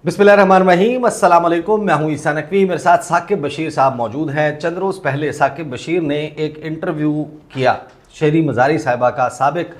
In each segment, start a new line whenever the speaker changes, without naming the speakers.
बिस्मिल्लाहिर्रहमानिर्रहीम, अस्सलाम वालेकुम। मैं हूं ईसा नकवी, मेरे साथ साकिब बशीर साहब मौजूद हैं। चंद रोज़ पहले साकिब बशीर ने एक इंटरव्यू किया शहरी मज़ारी साहिबा का, साबिक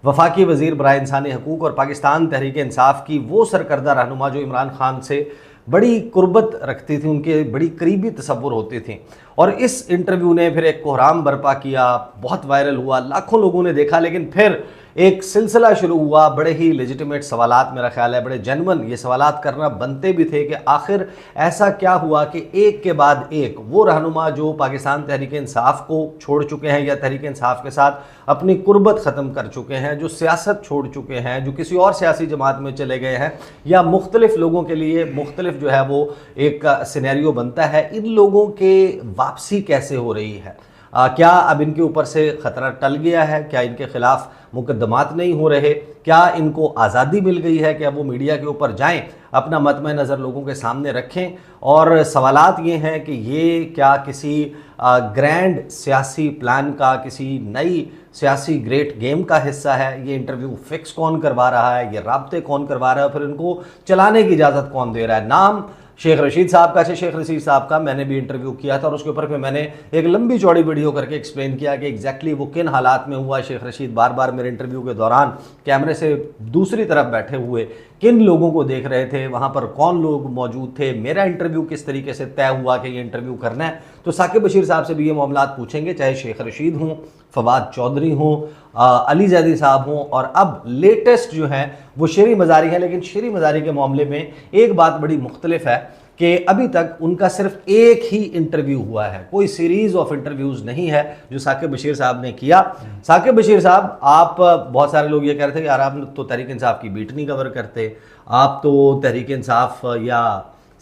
वफाकी वज़ीर बराए इंसानी हकूक़ और पाकिस्तान तहरीक इंसाफ की वो सरकर्दा रहनुमा जो इमरान खान से बड़ी कुर्बत रखती थी, उनके बड़ी करीबी तसव्वुर होती थी। और इस इंटरव्यू ने फिर एक कोहराम बर्पा किया, बहुत वायरल हुआ, लाखों लोगों ने देखा। लेकिन फिर एक सिलसिला शुरू हुआ, बड़े ही लेजिटिमेट सवालात, मेरा ख्याल है बड़े जेन्युइन ये सवालात करना बनते भी थे कि आखिर ऐसा क्या हुआ कि एक के बाद एक वो रहनुमा जो पाकिस्तान तहरीक इंसाफ को छोड़ चुके हैं या तहरीक इंसाफ के साथ अपनी कुर्बत ख़त्म कर चुके हैं, जो सियासत छोड़ चुके हैं, जो किसी और सियासी जमात में चले गए हैं, या मुख्तलिफ लोगों के लिए मुख्तलिफ जो है वो एक सिनेरियो बनता है, इन लोगों के वापसी कैसे हो रही है। क्या अब इनके ऊपर से ख़तरा टल गया है? क्या इनके ख़िलाफ़ मुकदमात नहीं हो रहे? क्या इनको आज़ादी मिल गई है कि अब वो मीडिया के ऊपर जाएं, अपना मतम नज़र लोगों के सामने रखें? और सवालात ये हैं कि ये क्या किसी ग्रैंड सियासी प्लान का, किसी नई सियासी ग्रेट गेम का हिस्सा है? ये इंटरव्यू फिक्स कौन करवा रहा है, ये राब्ते कौन करवा रहा है, फिर इनको चलाने की इजाज़त कौन दे रहा है? नाम शेख रशीद साहब का, शेख रशीद साहब का मैंने भी इंटरव्यू किया था और उसके ऊपर फिर मैंने एक लंबी चौड़ी वीडियो करके एक्सप्लेन किया कि एग्जैक्टली वो किन हालात में हुआ। शेख रशीद बार बार मेरे इंटरव्यू के दौरान कैमरे से दूसरी तरफ बैठे हुए किन लोगों को देख रहे थे, वहाँ पर कौन लोग मौजूद थे, मेरा इंटरव्यू किस तरीके से तय हुआ कि ये इंटरव्यू करना है। तो साकिब बशीर साहब से भी ये मामलात पूछेंगे, चाहे शेख रशीद हों, फवाद चौधरी हों, अली जैदी साहब हों, और अब लेटेस्ट जो है वो शेरी मज़ारी है। लेकिन शेरी मज़ारी के मामले में एक बात बड़ी मुख्तलिफ है कि अभी तक उनका सिर्फ एक ही इंटरव्यू हुआ है, कोई सीरीज़ ऑफ इंटरव्यूज़ नहीं है जो साकिब बशीर साहब ने किया। साकिब बशीर साहब, आप, बहुत सारे लोग ये कह रहे थे कि यार आप तो तहरीक इंसाफ की बीट नहीं कवर करते, आप तो तहरीक इंसाफ या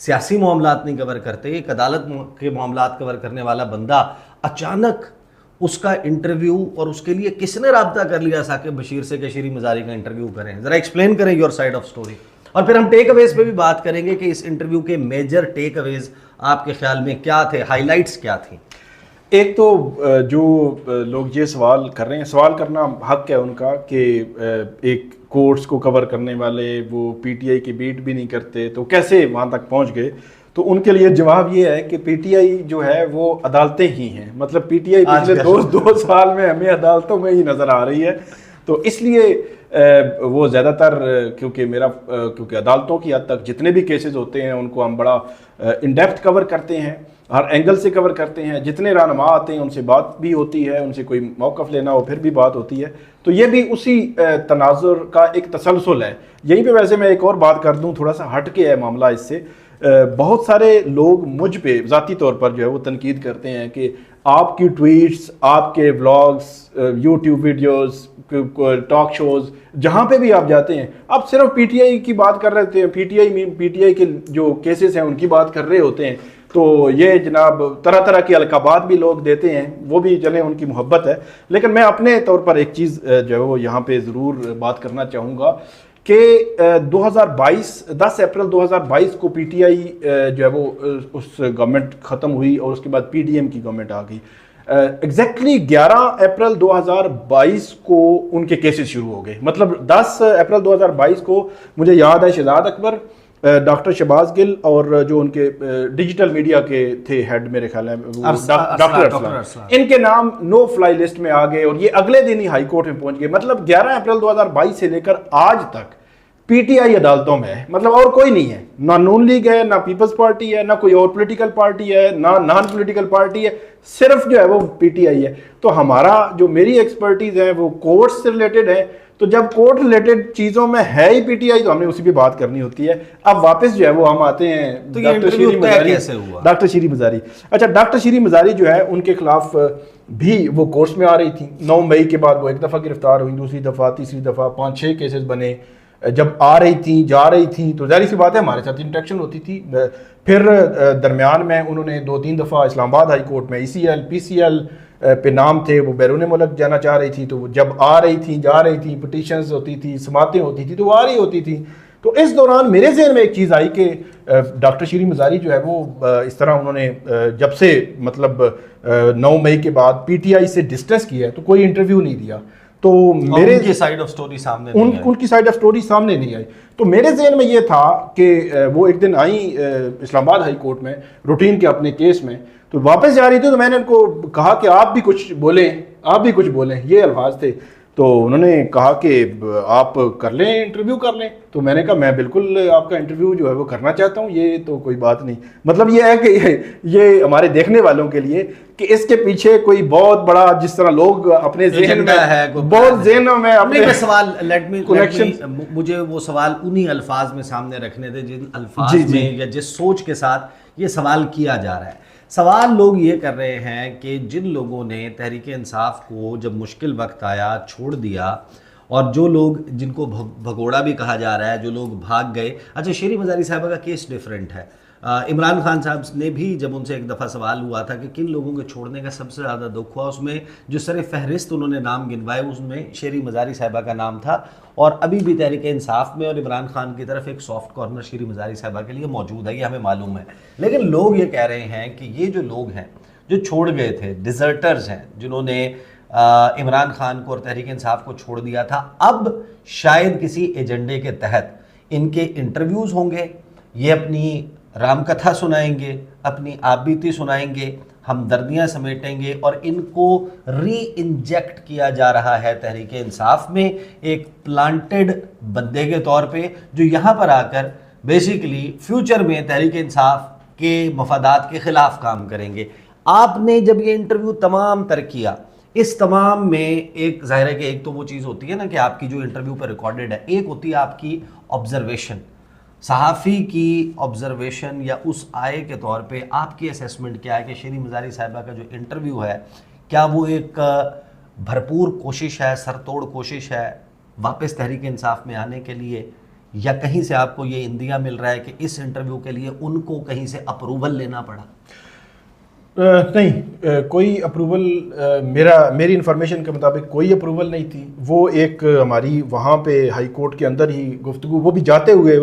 सियासी मामलात नहीं कवर करते, एक अदालत के मामलात कवर करने वाला बंदा अचानक उसका इंटरव्यू, और उसके लिए किसने राब्ता कर लिया साकिब बशीर से कि शेरी मज़ारी का इंटरव्यू करें? ज़रा एक्सप्लेन करें योर साइड ऑफ स्टोरी। और फिर हम टेक अवेज पे भी बात करेंगे कि इस इंटरव्यू के मेजर टेक अवेज आपके ख्याल में क्या थे, हाइलाइट्स क्या थी?
एक तो जो लोग ये सवाल कर रहे हैं, सवाल करना हक है उनका कि एक कोर्ट्स को कवर करने वाले वो पीटीआई की बीट भी नहीं करते तो कैसे वहाँ तक पहुँच गए। तो उनके लिए जवाब ये है कि पीटीआई जो है वो अदालतें ही हैं। मतलब पीटीआई पिछले दो साल में हमें अदालतों में ही नज़र आ रही है। तो इसलिए वो ज़्यादातर क्योंकि अदालतों की हद तक जितने भी केसेस होते हैं उनको हम बड़ा इन डेप्थ कवर करते हैं, हर एंगल से कवर करते हैं। जितने रहनुमा आते हैं उनसे बात भी होती है, उनसे कोई मौक़िफ़ लेना हो फिर भी बात होती है। तो ये भी उसी तनाजुर का एक तसलसल है। यहीं पे वैसे मैं एक और बात कर दूं, थोड़ा सा हट के है मामला इससे। बहुत सारे लोग मुझ पे ज़ाती तौर पर जो है वो तनकीद करते हैं कि आपकी ट्वीट्स, आपके vlogs, YouTube videos, talk shows, जहाँ पे भी आप जाते हैं आप सिर्फ पीटीआई की बात कर रहे थे, पीटीआई के जो केसेस हैं उनकी बात कर रहे होते हैं। तो ये जनाब तरह तरह की अलकाबात भी लोग देते हैं, वो भी चले उनकी मोहब्बत है। लेकिन मैं अपने तौर पर एक चीज़ जो है वो यहाँ पे ज़रूर बात करना चाहूँगा कि 10 अप्रैल 2022 को पीटीआई जो है वो उस गवर्नमेंट ख़त्म हुई और उसके बाद पीडीएम की गवर्नमेंट आ गई। एग्जैक्टली 11 अप्रैल 2022 को उनके केसेस शुरू हो गए। मतलब 10 अप्रैल 2022 को मुझे याद है शहजाद अकबर, डॉक्टर शहबाज गिल और जो उनके डिजिटल मीडिया के थे हेड, मेरे ख्याल है डॉक्टर अरसलान, इनके नाम नो फ्लाई लिस्ट में आ गए और ये अगले दिन ही हाई कोर्ट में पहुंच गए। मतलब 11 अप्रैल 2022 से लेकर आज तक पीटीआई अदालतों में है। मतलब और कोई नहीं है, ना नून लीग है, ना पीपल्स पार्टी है, ना कोई और पॉलिटिकल पार्टी है, ना नॉन पॉलिटिकल पार्टी है, सिर्फ जो है वो पीटीआई है। तो हमारा जो मेरी एक्सपर्टीज है वो कोर्ट से रिलेटेड है। तो जब कोर्ट रिलेटेड चीजों में है ही पीटीआई तो हमने उसी पे बात करनी होती है। अब वापस जो है वो हम आते हैं
तो डॉक्टर शेरी
मज़ारी। अच्छा, डॉक्टर शेरी मज़ारी जो है उनके खिलाफ भी वो कोर्ट्स में आ रही थी। 9 मई के बाद वो एक दफ़ा गिरफ्तार हुई, दूसरी दफ़ा, तीसरी दफ़ा, 5-6 केसेस बने। जब आ रही थी, जा रही थी, तो जाहिर सी बात है हमारे साथ इंटरेक्शन होती थी। फिर दरमियान में उन्होंने 2-3 दफ़ा इस्लामाबाद हाई कोर्ट में ECL PCL पे नाम थे, वो बैरून मुल्क जाना चाह रही थी। तो जब आ रही थी, जा रही थी, पिटीशंस होती थी, समातें होती थी, तो वो आ रही होती थी। तो इस दौरान मेरे ज़हन में एक चीज़ आई कि डॉक्टर शेरी मज़ारी जो है वो इस तरह उन्होंने जब से मतलब 9 मई के बाद पीटीआई से डिस्टेंस किया है तो कोई इंटरव्यू नहीं दिया। तो मेरे
उनकी साइड ऑफ स्टोरी सामने नहीं आई।
उनकी साइड ऑफ स्टोरी सामने नहीं आई। तो मेरे जहन में ये था कि वो एक दिन आई इस्लामाबाद हाई कोर्ट में रूटीन के अपने केस में, तो वापस जा रही थी, तो मैंने उनको कहा कि आप भी कुछ बोलें, ये अल्फाज थे। तो उन्होंने कहा कि आप कर लें, इंटरव्यू कर लें। तो मैंने कहा मैं बिल्कुल आपका इंटरव्यू जो है वो करना चाहता हूँ, ये तो कोई बात नहीं। मतलब ये है कि ये हमारे देखने वालों के लिए कि इसके पीछे कोई बहुत बड़ा, जिस तरह लोग अपने जहन में
है,
बहुत जहनों में अपने
सवाल
कनेक्शन,
मुझे वो सवाल उन्हीं अल्फाज में सामने रखने थे जिन अल्फाज में या जिस सोच के साथ ये सवाल किया जा रहा है। सवाल लोग ये कर रहे हैं कि जिन लोगों ने तहरीक इंसाफ को जब मुश्किल वक्त आया छोड़ दिया, और जो लोग जिनको भगोड़ा भी कहा जा रहा है, जो लोग भाग गए। अच्छा, शेरी मज़ारी साहबा का केस डिफरेंट है। इमरान खान साहब ने भी जब उनसे एक दफ़ा सवाल हुआ था कि किन लोगों के छोड़ने का सबसे ज़्यादा दुख हुआ, उसमें जो सर फहरिस्त उन्होंने नाम गिनवाए उसमें शेरी मज़ारी साहबा का नाम था। और अभी भी तहरीक इंसाफ में और इमरान खान की तरफ एक सॉफ्ट कॉर्नर शेरी मज़ारी साहबा के लिए मौजूद है, ये हमें मालूम है। लेकिन लोग ये कह रहे हैं कि ये जो लोग हैं जो छोड़ गए थे, डिज़र्टर्स हैं, जिन्होंने इमरान खान को और तहरीक इंसाफ को छोड़ दिया था, अब शायद किसी एजेंडे के तहत इनके इंटरव्यूज़ होंगे, ये अपनी रामकथा सुनाएंगे, अपनी आपबीती सुनाएंगे, हमदर्दियाँ समेटेंगे, और इनको री इंजेक्ट किया जा रहा है तहरीक इंसाफ में एक प्लांटेड बंदे के तौर पे, जो यहाँ पर आकर बेसिकली फ्यूचर में तहरीक इंसाफ के मफादात के ख़िलाफ़ काम करेंगे। आपने जब ये इंटरव्यू तमाम तर किया, इस तमाम में एक ज़ाहिर है कि एक तो वो चीज़ होती है ना कि आपकी जो इंटरव्यू पर रिकॉर्डेड है, एक होती है आपकी ऑब्जर्वेशन, सहाफ़ी की ऑब्जर्वेशन, या उस आय के तौर पे आपकी असेसमेंट क्या है कि शेरी मज़ारी साहिबा का जो इंटरव्यू है, क्या वो एक भरपूर कोशिश है, सरतोड़ कोशिश है वापस तहरीक इंसाफ में आने के लिए, या कहीं से आपको ये इंदिया मिल रहा है कि इस इंटरव्यू के लिए उनको कहीं से अप्रूवल लेना पड़ा?
नहीं, कोई अप्रूवल मेरी इन्फॉर्मेशन के मुताबिक कोई अप्रूवल नहीं थी। वो एक हमारी वहाँ पे हाई कोर्ट के अंदर ही गुफ्तगू, वो भी जाते हुए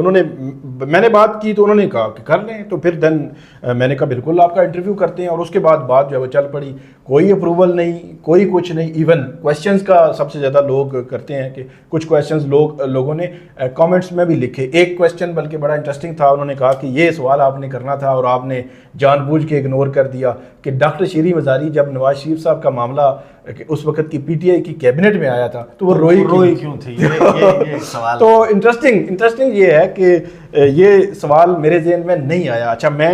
मैंने बात की तो उन्होंने कहा कि कर लें, तो फिर मैंने कहा बिल्कुल आपका इंटरव्यू करते हैं, और उसके बाद बात जो है वो चल पड़ी। कोई अप्रूवल नहीं, कोई कुछ नहीं। इवन क्वेश्चंस का सबसे ज़्यादा लोग करते हैं कि कुछ क्वेश्चंस लोगों ने कमेंट्स में भी लिखे। एक क्वेश्चन बल्कि बड़ा इंटरेस्टिंग था, उन्होंने कहा कि ये सवाल आपने करना था और आपने जानबूझ के इग्नोर कर दिया कि डॉक्टर शेरी मज़ारी जब नवाज शरीफ साहब का मामला उस वक्त की पीटीआई की कैबिनेट में आया था तो वो रोई क्यों थी? ये सवाल तो इंटरेस्टिंग ये है कि ये सवाल मेरे जहन में नहीं आया। अच्छा, मैं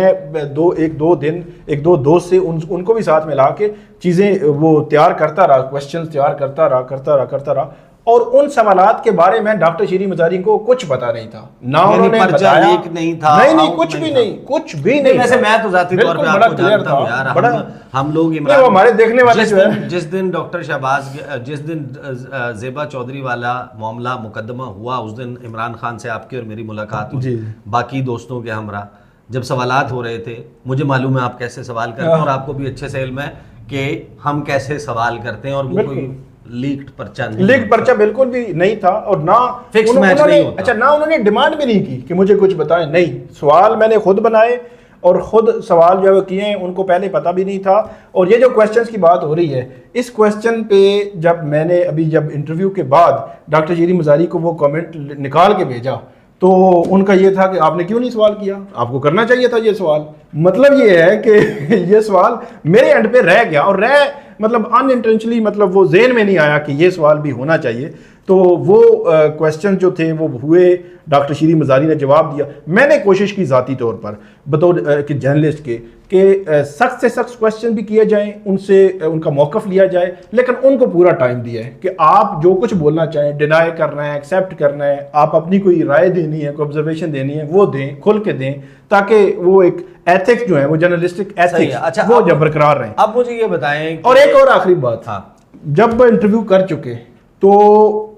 एक दो दोस्त से उनको भी साथ मिला के चीज़ें वो तैयार करता रहा, क्वेश्चन तैयार करता रहा, और उन सवालात के बारे में डॉक्टर शेरी मज़ारी को कुछ पता नहीं था, ना उन्होंने बताया, नहीं था, नहीं कुछ भी नहीं।
वैसे मैं तो जाती तौर पे आपको जानता हूं यार, बड़ा हम लोग इमरान,
हमारे देखने वाले जो है,
जिस दिन डॉक्टर शहबाज, जिस दिन ज़ेबा चौधरी वाला मामला मुकदमा हुआ, उस दिन इमरान खान से आपकी और मेरी मुलाकात हुई, बाकी दोस्तों के हमरा जब सवालात हो रहे थे, मुझे मालूम है आप कैसे सवाल करते हैं, और आपको भी अच्छे से इल्म है कि हम कैसे सवाल करते हैं, और वो कोई लीक्ड पर्चा बिल्कुल भी नहीं था, और ना फिक्स मैच नहीं होता। अच्छा, ना उन्होंने डिमांड भी नहीं की कि मुझे कुछ बताएं, नहीं, सवाल मैंने खुद बनाए और खुद सवाल जो है किए हैं, उनको पहले पता भी नहीं था। और ये जो क्वेश्चंस की बात हो रही है, इस क्वेश्चन पे जब इंटरव्यू के बाद डॉक्टर शेरी मज़ारी को वो कमेंट निकाल के भेजा, तो उनका ये था कि आपने क्यों नहीं सवाल किया, आपको करना चाहिए था ये सवाल। मतलब ये है कि ये सवाल मेरे एंड पे रह गया, और मतलब अनइंटेंशनली, मतलब वो जेहन में नहीं आया कि ये सवाल भी होना चाहिए। तो वो क्वेश्चन जो थे वो हुए, डॉक्टर शेरी मज़ारी ने जवाब दिया। मैंने कोशिश की ज़ाती तौर पर बतौर कि जर्नलिस्ट के कि सख्त से सख्त क्वेश्चन भी किए जाएं, उनसे उनका मौक़िफ़ लिया जाए, लेकिन उनको पूरा टाइम दिया है कि आप जो कुछ बोलना चाहें, डिनाई करना है, एक्सेप्ट करना है, आप अपनी कोई राय देनी है, कोई ऑब्जर्वेशन देनी है, वो दें, खुल के दें, ताकि वो एक एथिक्स जो है, वो जर्नलिस्टिक एथिक्स, अच्छा, वो जब बरकरार रहें। अब मुझे ये बताएं,
और एक और आखिरी बात था, जब इंटरव्यू कर चुके तो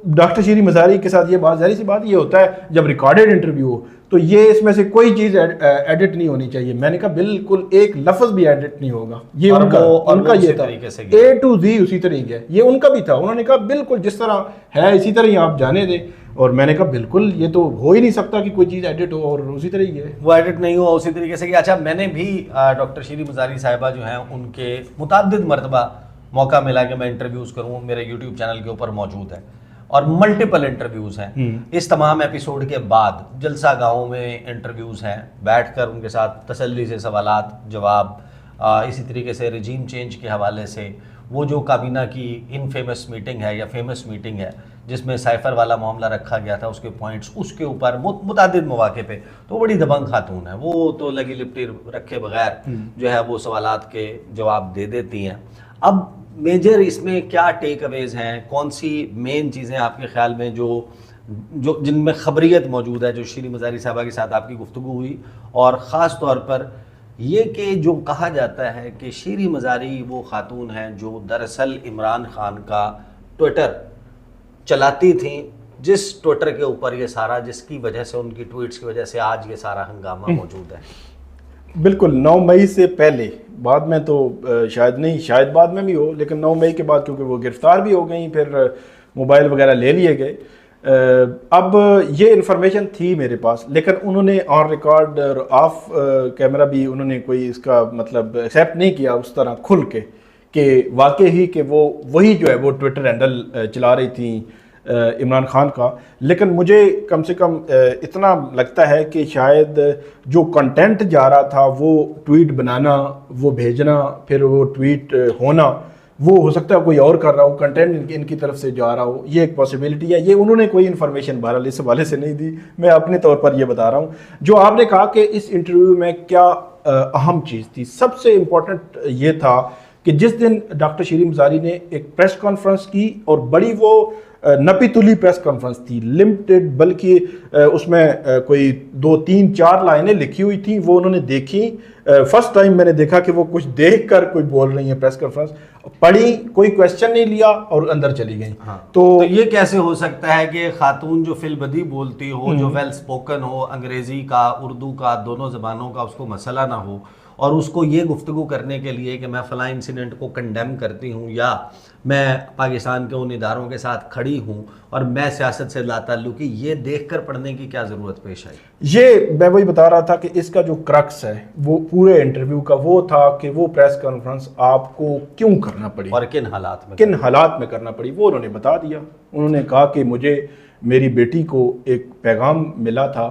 डॉक्टर शेरी मज़ारी के साथ ये बात, ज़ाहिर सी बात ये होता है जब रिकॉर्डेड इंटरव्यू हो तो ये इसमें से कोई चीज़ एडिट नहीं होनी चाहिए। मैंने कहा बिल्कुल एक लफ्ज़ भी एडिट नहीं होगा, ये उनका ये था, A to Z उसी तरीके, ये उनका भी था। उन्होंने कहा बिल्कुल जिस तरह है इसी तरह ही आप जाने दें, और मैंने कहा बिल्कुल ये तो हो ही नहीं सकता कि कोई चीज़ एडिट हो, और उसी तरीके
वो एडिट नहीं हुआ उसी तरीके से कि अच्छा, मैंने भी डॉक्टर शेरी मज़ारी साहिबा जो हैं उनके मुतअद्दिद मरतबा मौका मिला कि मैं इंटरव्यूज़ करूँ, मेरे यूट्यूब चैनल के ऊपर मौजूद है और मल्टीपल इंटरव्यूज़ हैं। इस तमाम एपिसोड के बाद जलसा गाँव में इंटरव्यूज़ हैं, बैठकर उनके साथ तसल्ली से सवालात जवाब, इसी तरीके से रिजीम चेंज के हवाले से वो जो काबीना की इनफेमस मीटिंग है या फेमस मीटिंग है जिसमें साइफर वाला मामला रखा गया था, उसके पॉइंट्स, उसके ऊपर मुतादिद मौके पे, तो बड़ी दबंग खातून है वो, तो लगी लिपटी रखे बगैर जो है वो सवालात के जवाब दे देती हैं। अब मेजर इसमें क्या टेक अवेज हैं, कौन सी मेन चीज़ें आपके ख्याल में जो जिनमें खबरियत मौजूद है, जो शीरी मज़ारी साहबा के साथ आपकी गुफ्तगू हुई, और ख़ास तौर पर ये कि जो कहा जाता है कि शीरी मज़ारी वो खातून हैं जो दरअसल इमरान खान का ट्विटर चलाती थी, जिस ट्विटर के ऊपर ये सारा, जिसकी वजह से, उनकी ट्वीट्स की वजह से आज ये सारा हंगामा मौजूद है।
बिल्कुल 9 मई से पहले, बाद में तो शायद नहीं, शायद बाद में भी हो, लेकिन 9 मई के बाद क्योंकि वो गिरफ्तार भी हो गई, फिर मोबाइल वगैरह ले लिए गए। अब ये इन्फॉर्मेशन थी मेरे पास, लेकिन उन्होंने ऑन रिकॉर्ड और ऑफ कैमरा भी उन्होंने कोई इसका मतलब एक्सेप्ट नहीं किया उस तरह खुल के कि वाकई ही कि वो वही जो है वो ट्विटर हैंडल चला रही थी इमरान खान का। लेकिन मुझे कम से कम इतना लगता है कि शायद जो कंटेंट जा रहा था, वो ट्वीट बनाना, वो भेजना, फिर वो ट्वीट होना, वो हो सकता है कोई और कर रहा हो, कंटेंट इनकी तरफ से जा रहा हो, ये एक पॉसिबिलिटी है। ये उन्होंने कोई इन्फॉर्मेशन बहरहाल इस हवाले से नहीं दी, मैं अपने तौर पर ये बता रहा हूँ। जो आपने कहा कि इस इंटरव्यू में क्या अहम चीज़ थी, सबसे इम्पोर्टेंट ये था कि जिस दिन डॉक्टर शीरी मज़ारी ने एक प्रेस कॉन्फ्रेंस की, और बड़ी वो नपी तुली प्रेस कॉन्फ्रेंस थी, लिमिटेड, बल्कि उसमें कोई 2, 3, 4 लाइनें लिखी हुई थी, वो उन्होंने देखी। फर्स्ट टाइम मैंने देखा कि वो कुछ देख कर कोई बोल रही है प्रेस कॉन्फ्रेंस, पढ़ी, कोई क्वेश्चन नहीं लिया और अंदर चली गई।
हाँ। तो ये कैसे हो सकता है कि खातून जो फिलबदी बोलती हो, जो वेल स्पोकन हो, अंग्रेजी का, उर्दू का, दोनों ज़बानों का उसको मसला ना हो, और उसको ये गुफ्तगू करने के लिए कि मैं फ़लाँ इंसिडेंट को कंडेम करती हूँ, या मैं पाकिस्तान के उन इदारों के साथ खड़ी हूँ और मैं सियासत से लाताल्लुकी, ये देख कर पढ़ने की क्या ज़रूरत पेश आई?
ये मैं वही बता रहा था कि इसका जो क्रक्स है वो पूरे इंटरव्यू का वो था कि वो प्रेस कॉन्फ्रेंस आपको क्यों करना पड़ी
और किन हालात में
करना पड़ी, वो उन्होंने बता दिया। उन्होंने कहा कि मुझे मेरी बेटी को एक पैगाम मिला था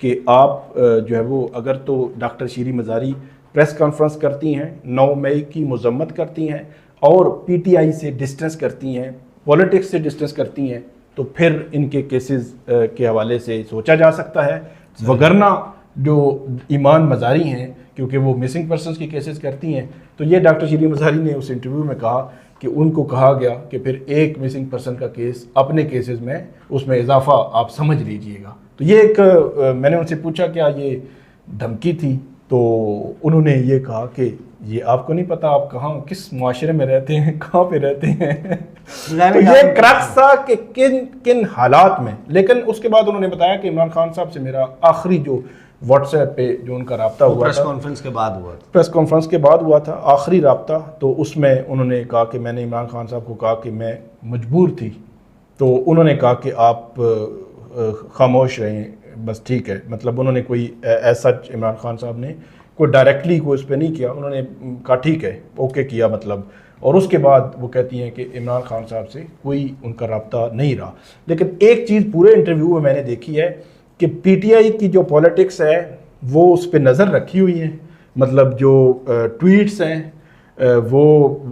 कि आप जो है वो, अगर तो डॉक्टर शीरी मज़ारी प्रेस कॉन्फ्रेंस करती हैं, 9 मई की मजम्मत करती हैं और पीटीआई से डिस्टेंस करती हैं, पॉलिटिक्स से डिस्टेंस करती हैं, तो फिर इनके केसेस के हवाले से सोचा जा सकता है। वगरना जो ईमान मज़ारी हैं, क्योंकि वो मिसिंग पर्सनस की केसेस करती हैं, तो ये डॉक्टर शीरी मज़ारी ने उस इंटरव्यू में कहा कि उनको कहा गया कि फिर एक मिसिंग पर्सन का केस अपने केसेस में, उसमें इजाफा आप समझ लीजिएगा। तो ये एक मैंने उनसे पूछा क्या ये धमकी थी, तो उन्होंने ये कहा कि ये आपको नहीं पता आप कहाँ, किस मुआशरे में रहते हैं, कहाँ पे रहते हैं। तो ये क्रक्स था कि किन किन हालात में। लेकिन उसके बाद उन्होंने बताया कि इमरान खान साहब से मेरा आखिरी जो व्हाट्सएप पे जो उनका रब्ता हुआ,
प्रेस कॉन्फ्रेंस के बाद हुआ,
प्रेस कॉन्फ्रेंस के बाद हुआ था आखिरी रब्ता, तो उसमें उन्होंने कहा कि मैंने इमरान खान साहब को कहा कि मैं मजबूर थी, तो उन्होंने कहा कि आप खामोश रहें, बस ठीक है। मतलब उन्होंने कोई ऐसा, इमरान खान साहब ने कोई डायरेक्टली कोई उस पर नहीं किया, उन्होंने कहा ठीक है, ओके किया मतलब। और उसके बाद वो कहती हैं कि इमरान खान साहब से कोई उनका रब्ता नहीं रहा। लेकिन एक चीज़ पूरे इंटरव्यू में मैंने देखी है कि पीटीआई की जो पॉलिटिक्स है वो उस पर नज़र रखी हुई है, मतलब जो ट्वीट्स हैं वो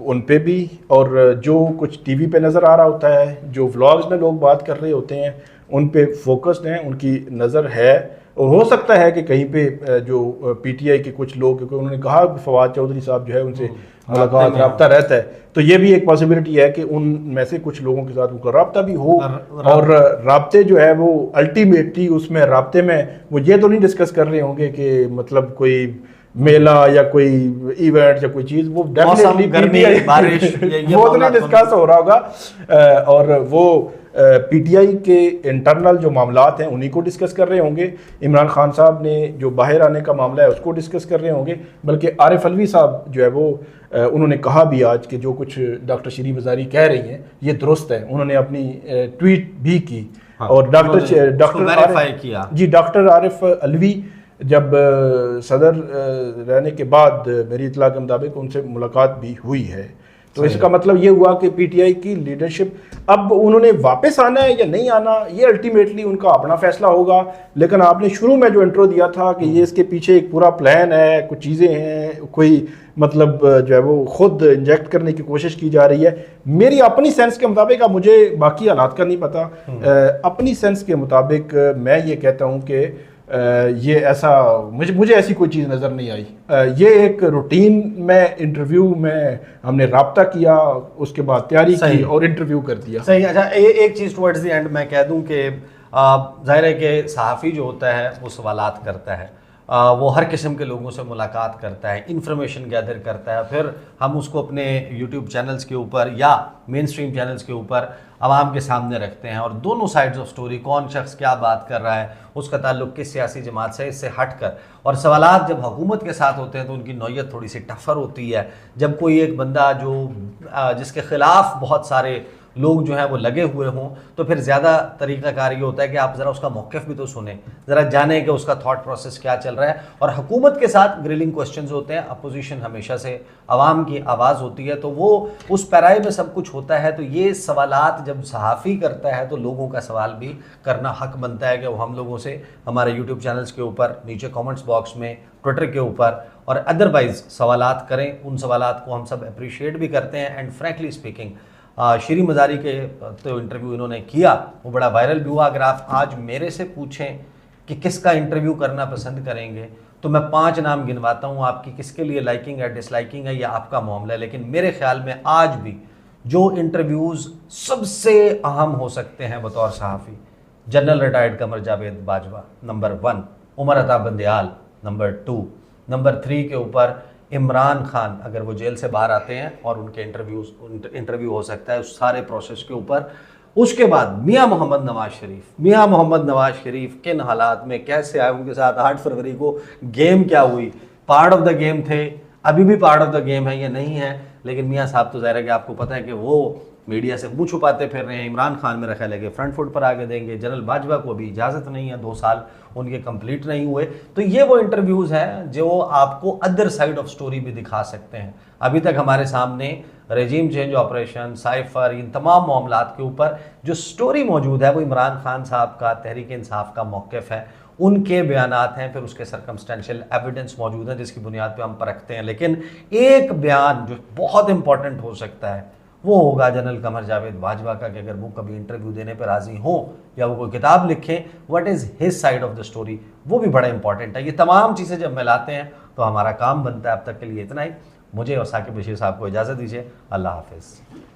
उन पे भी, और जो कुछ टीवी पे नज़र आ रहा होता है, जो व्लॉग्स में लोग बात कर रहे होते हैं, उन पे फोकस्ड हैं, उनकी नज़र है। और हो सकता है कि कहीं पे जो पीटीआई के कुछ लोग, क्योंकि उन्होंने कहा फवाद चौधरी साहब जो है उनसे मुलाकात रब्ता रहता है, तो ये भी एक पॉसिबिलिटी है कि उनमें से कुछ लोगों के साथ उनका रब्ता भी हो। और रब्ते जो है वो अल्टीमेटली उसमें रब्ते में वो ये तो नहीं डिस्कस कर रहे होंगे कि मतलब कोई मेला या कोई इवेंट या कोई चीज़, वो डेफिनेटली
गर्मी, बारिश,
वो तो नहीं डिस्कस हो रहा होगा। और वो पीटीआई के इंटरनल जो मामलात हैं उन्हीं को डिस्कस कर रहे होंगे। इमरान खान साहब ने जो बाहर आने का मामला है उसको डिस्कस कर रहे होंगे। बल्कि आरिफ अलवी साहब जो है वो उन्होंने कहा भी आज कि जो कुछ डॉक्टर शीरी मज़ारी कह रही हैं ये दुरुस्त है, उन्होंने अपनी ट्वीट भी की।
हाँ,
और डॉक्टर आरिफ अलवी जब सदर रहने के बाद मेरी इतला के मुताबिक उनसे मुलाकात भी हुई है। तो इसका मतलब ये हुआ कि पीटीआई की लीडरशिप, अब उन्होंने वापस आना है या नहीं आना, ये अल्टीमेटली उनका अपना फैसला होगा। लेकिन आपने शुरू में जो इंट्रो दिया था कि ये इसके पीछे एक पूरा प्लान है, कुछ चीज़ें हैं, कोई मतलब जो है वो खुद इंजेक्ट करने की कोशिश की जा रही है। मेरी अपनी सेंस के मुताबिक, अब मुझे बाकी हालात का नहीं पता, अपनी सेंस के मुताबिक मैं ये कहता हूँ कि ये ऐसा मुझे ऐसी कोई चीज़ नज़र नहीं आई। ये एक रूटीन में इंटरव्यू में हमने राब्ता किया, उसके बाद तैयारी की और इंटरव्यू कर दिया।
सही। अच्छा, एक चीज़ टुवर्ड्स द एंड मैं कह दूं कि जाहिर है कि सहाफ़ी जो होता है वो सवालात करता है, वो हर किस्म के लोगों से मुलाकात करता है, इन्फॉर्मेशन गैदर करता है, फिर हम उसको अपने यूट्यूब चैनल्स के ऊपर या मेन स्ट्रीम चैनल्स के ऊपर आवाम के सामने रखते हैं और दोनों साइड्स ऑफ स्टोरी, कौन शख्स क्या बात कर रहा है, उसका ताल्लुक किस सियासी जमात से, इससे हट कर। और सवालात जब हुकूमत के साथ होते हैं तो उनकी नौयत थोड़ी सी टफर होती है। जब कोई एक बंदा जो जिसके ख़िलाफ़ बहुत सारे लोग जो हैं वो लगे हुए हों, तो फिर ज़्यादा तरीक़ाकार ये होता है कि आप ज़रा उसका मौक़िफ़ भी तो सुने, ज़रा जानें कि उसका थॉट प्रोसेस क्या चल रहा है। और हुकूमत के साथ ग्रिलिंग क्वेश्चंस होते हैं, अपोजिशन हमेशा से आवाम की आवाज़ होती है, तो वो उस पैराए में सब कुछ होता है। तो ये सवालात जब सहाफ़ी करता है तो लोगों का सवाल भी करना हक़ बनता है कि वो हम लोगों से हमारे यूट्यूब चैनल्स के ऊपर, नीचे कमेंट्स बॉक्स में, ट्विटर के ऊपर और अदरवाइज़ सवालात करें। उन सवालात को हम सब अप्रिशिएट भी करते हैं। एंड फ्रैंकली स्पीकिंग, शेरी मज़ारी के तो इंटरव्यू इन्होंने किया वो बड़ा वायरल भी हुआ। अगर आप आज मेरे से पूछें कि किसका इंटरव्यू करना पसंद करेंगे तो मैं 5 नाम गिनवाता हूँ। आपकी किसके लिए लाइकिंग है, डिसलाइकिंग है, या आपका मामला है, लेकिन मेरे ख्याल में आज भी जो इंटरव्यूज़ सबसे अहम हो सकते हैं बतौर सहाफ़ी, general retired Qamar Javed Bajwa number 1, Umar Ata Bandial number 2, number 3 के ऊपर इमरान खान, अगर वो जेल से बाहर आते हैं और उनके इंटरव्यू हो सकता है उस सारे प्रोसेस के ऊपर। उसके बाद मियां मोहम्मद नवाज शरीफ किन हालात में कैसे आए, उनके साथ 8 फरवरी को गेम क्या हुई, पार्ट ऑफ द गेम थे, अभी भी पार्ट ऑफ द गेम है या नहीं है। लेकिन मियां साहब तो ज़ाहिर है कि आपको पता है कि वो मीडिया से मुँह छुपाते फिर रहे हैं। इमरान खान मेरा ख्याल है कि फ्रंट फुट पर आगे देंगे। जनरल बाजवा को अभी इजाज़त नहीं है, 2 साल उनके कंप्लीट नहीं हुए। तो ये वो इंटरव्यूज़ हैं जो आपको अदर साइड ऑफ स्टोरी भी दिखा सकते हैं। अभी तक हमारे सामने रेजिम चेंज ऑपरेशन, साइफर, इन तमाम मामलात के ऊपर जो स्टोरी मौजूद है वो इमरान खान साहब का तहरीक इंसाफ का मौक़िफ़ है, उनके बयानात हैं, फिर उसके सर्कमस्टेंशियल एविडेंस मौजूद है जिसकी बुनियाद पे हम परखते हैं। लेकिन एक बयान जो बहुत इंपॉर्टेंट हो सकता है वो होगा जनरल कमर जावेद बाजवा का, कि अगर वो कभी इंटरव्यू देने पर राज़ी हों या वो कोई किताब लिखें, what is his side of the story, वो भी बड़ा इंपॉर्टेंट है। ये तमाम चीज़ें जब मिलाते हैं तो हमारा काम बनता है। अब तक के लिए इतना ही। मुझे और साकिब बशीर साहब को इजाज़त दीजिए। अल्लाह हाफिज़।